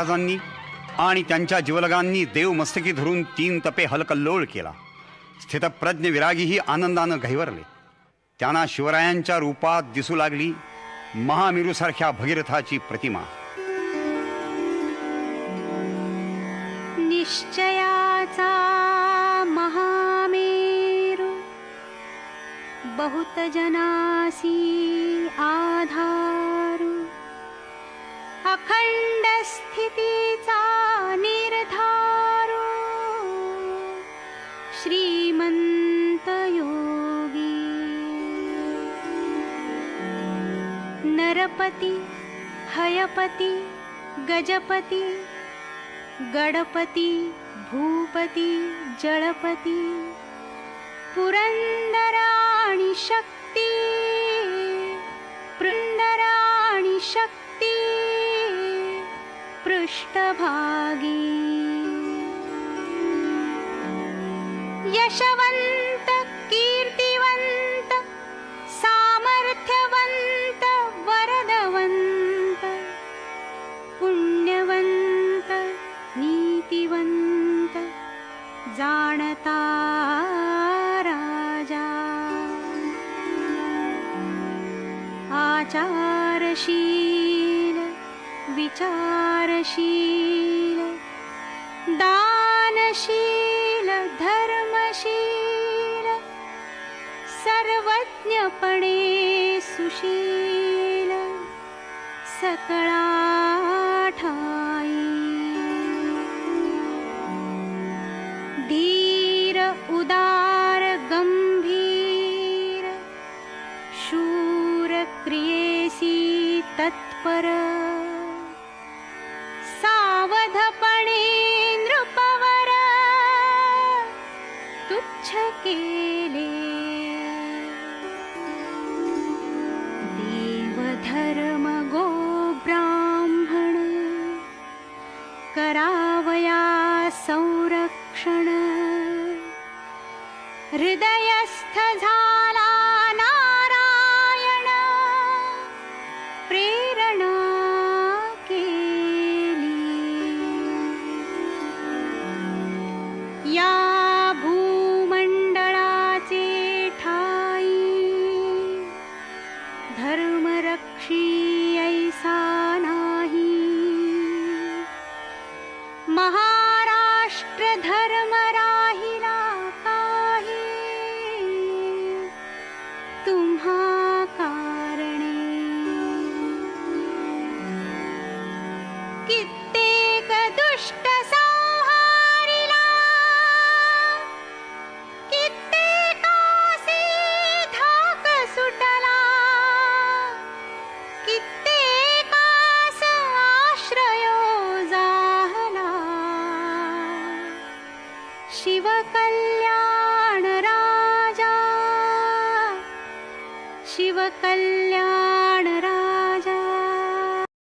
महाराजांनी आणि त्यांच्या जीवलगांनी देव मस्तकी धरून 3 तपे हलकल्लोळ केला. स्थितप्रज्ञ विरागीही आनंदानं घैवरले. त्यांना शिवरायांच्या रूपात दिसू लागली महामेरूसारख्या भगीरथाची प्रतिमा. निश्चयाचा महामेरू बहुत जनासी आधारू, अखंड स्थितीचा निर्धारू, श्रीमंत योगी. नरपती हयपती गजपती गणपती भूपती जळपती, पुरंदराणी शक्ती पुरंदराणी शक्ती पृष्ठभागी. यशवंत कीर्तिवंत सामर्थ्यवंत वरदवंत, पुण्यवंत नीतिवंत जाणता राजा. आचारशील विचारशील दानशील धर्मशील, सर्वज्ञपणे सुशील सकळा ठाई. धीर उदार गंभीर, शूर क्रियेसी तत्पर, सावधपणे नृपवर तुच्छ केले. देवधर्म गो ब्राह्मण, करावया संरक्षण. हृदयस्थ झाला नारायण, प्रेरणा केली. या भूमंडळाचे ठाई, धर्मरक्षी ऐसा नाही. महाराष्ट्र धर्म राहिला काही, तुम्हा कारणे. कित्येक दुष्ट संहारिला, कित्येकासी धाक सुटला, कित्येकास आश्रयो जाहला. शिवकल्याण राजा शिवकल्याण